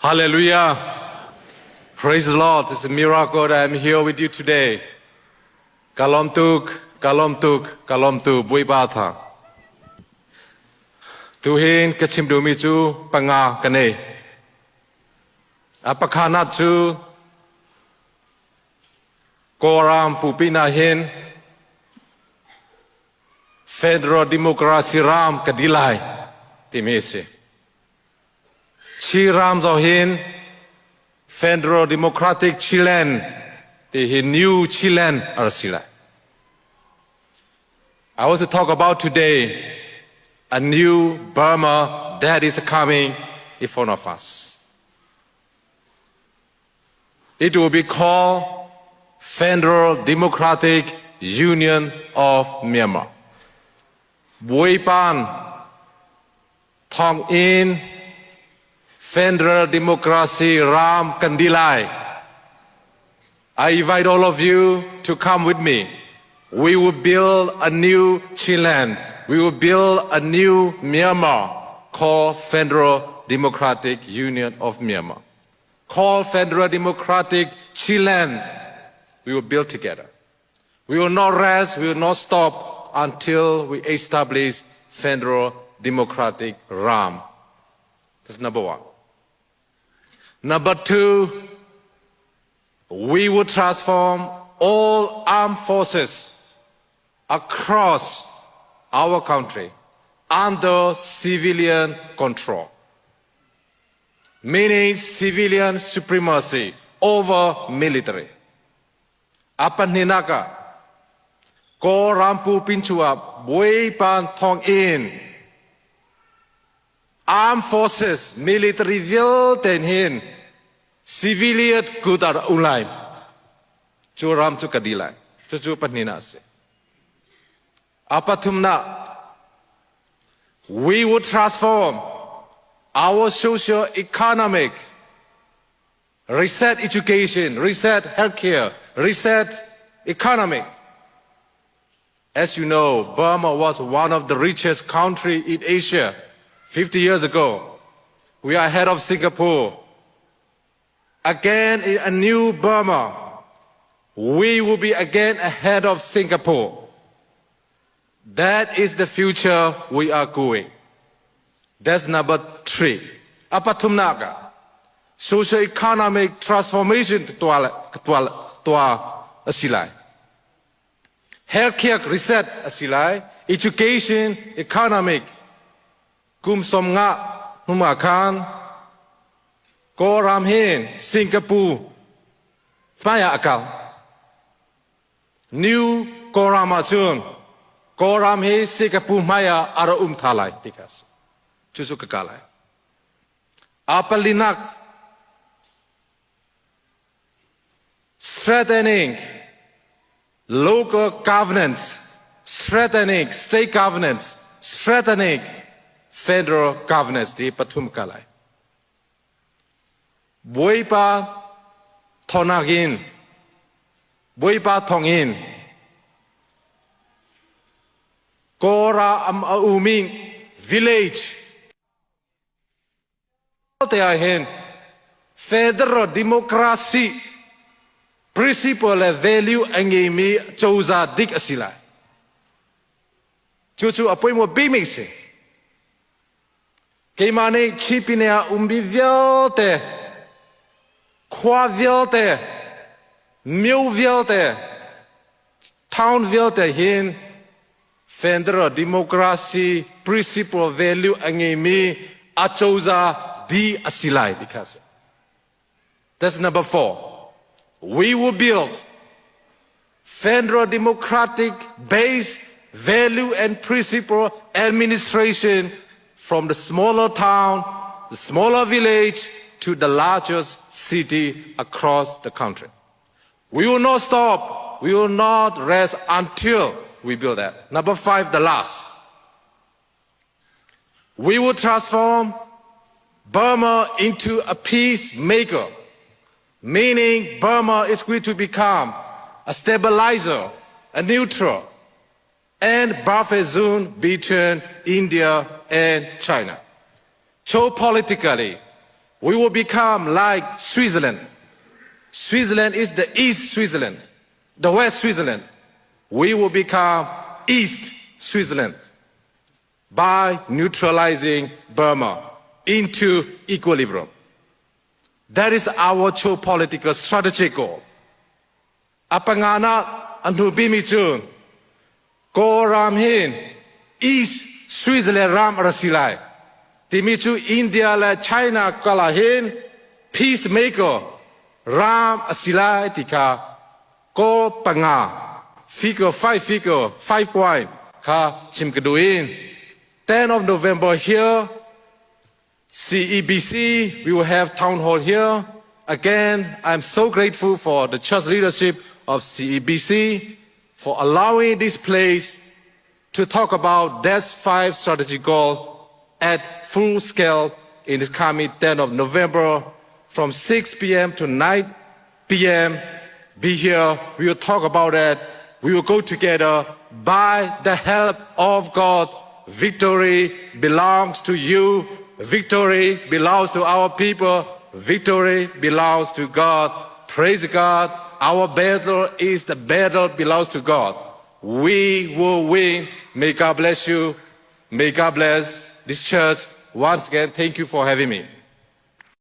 Hallelujah. Praise the Lord. It's a miracle that I'm here with you today. Kalom tuk, kalom tuk, kalom tu bui ba tha. Tu hin ka chim du mi chu panga kane. Apakana chu Kawlram pupina hin Federal Democracy Ram kadilai timese. Chi Ram zo hin Federal Democratic Chilean the new Chilean arsila. I want to talk about today a new Burma that is coming in front of us. It will be called Federal Democratic Union of Myanmar. Buipan Thong In Federal Democracy Ram Kandilai. I invite all of you to come with me. We will build a new Chilean. We will build a new Myanmar called Federal Democratic Union of Myanmar. Called Federal Democratic Chilean. We will build together. We will not rest, we will not stop until we establish Federal Democratic Ram. That's number one. Number two, we will transform all armed forces across our country under civilian control, meaning civilian supremacy over military. Apan hinaka, Kawlram pu pinchua, buipan thong in, armed forces, military vil ten hin, civilian good ar ulai, chu ram chu kadilai, chu panina se. Apatumna, we would transform our socio-economic, reset education, reset healthcare, reset economic. As you know, Burma was one of the richest countries in Asia 50 years ago. We are ahead of Singapore. Again, in a new Burma, we will be again ahead of Singapore. That is the future we are going. That's number three. Apatumnaga, socio-economic transformation to asilai. Healthcare reset asilai. Education, economic. Kum somnga humakan. Kawlram hin, Singapore. Maya akal. New Kawlram achun. Kawlram hi Singapore maya ara thalai tikas. Chusu kakalai. Apalinak. Strengthening local governance, strengthening state governance, strengthening federal governance di patum kalai. Buipa thonagin, buipa thongin. Kawlram Auming village. They are in federal democracy principle and value angemi choza dik asila. Chuchu apoy mo bimix. Keimane chipinea umbivilte, quavilte, milvilte, townvilte hin. Federal democracy principle value angemi achoza di asilai because that's number four. We will build federal democratic based value and principle administration from the smaller town, the smaller village to the largest city across the country. We will not stop. We will not rest until we build that. Number five, the last. We will transform Burma into a peacemaker, meaning Burma is going to become a stabilizer, a neutral, and buffer zone between India and China. Geopolitically, We will become like Switzerland. Switzerland is the East Switzerland, the West Switzerland. We will become East Switzerland by neutralizing Burma into equilibrium. That is our geopolitical strategic goal. Apangana anubimi chun, Kawlram hin, East Switzerland ram rasilai. Timichu India la China kala hin, peacemaker ram asilai tika, ko panga, figure 5 point, ka chim keduin. 10th of November here, CEBC, we will have town hall here. Again, I'm so grateful for the church leadership of CEBC for allowing this place to talk about these 5 strategic goals at full scale in the coming 10th of November from 6 p.m. to 9 p.m. Be here, we will talk about it. We will go together by the help of God. Victory belongs to you. Victory belongs to our people. Victory belongs to God. Praise God. Our battle is the battle belongs to God. We will win. May God bless you. May God bless this church. Once again, thank you for having me.